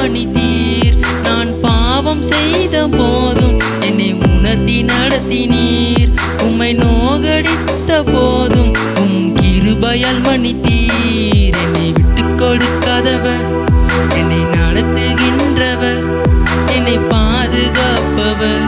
மன்னித்தீர். நான் பாவம் செய்த போதும் என்னை உணர்த்தி நடத்தினீர். உம்மை நோகடித்த போதும் கிருபையால் மன்னித்தீர். என்னை விட்டு கொடுக்காதவர், என்னை நடத்துகின்றவர், என்னை பாதுகாப்பவர்.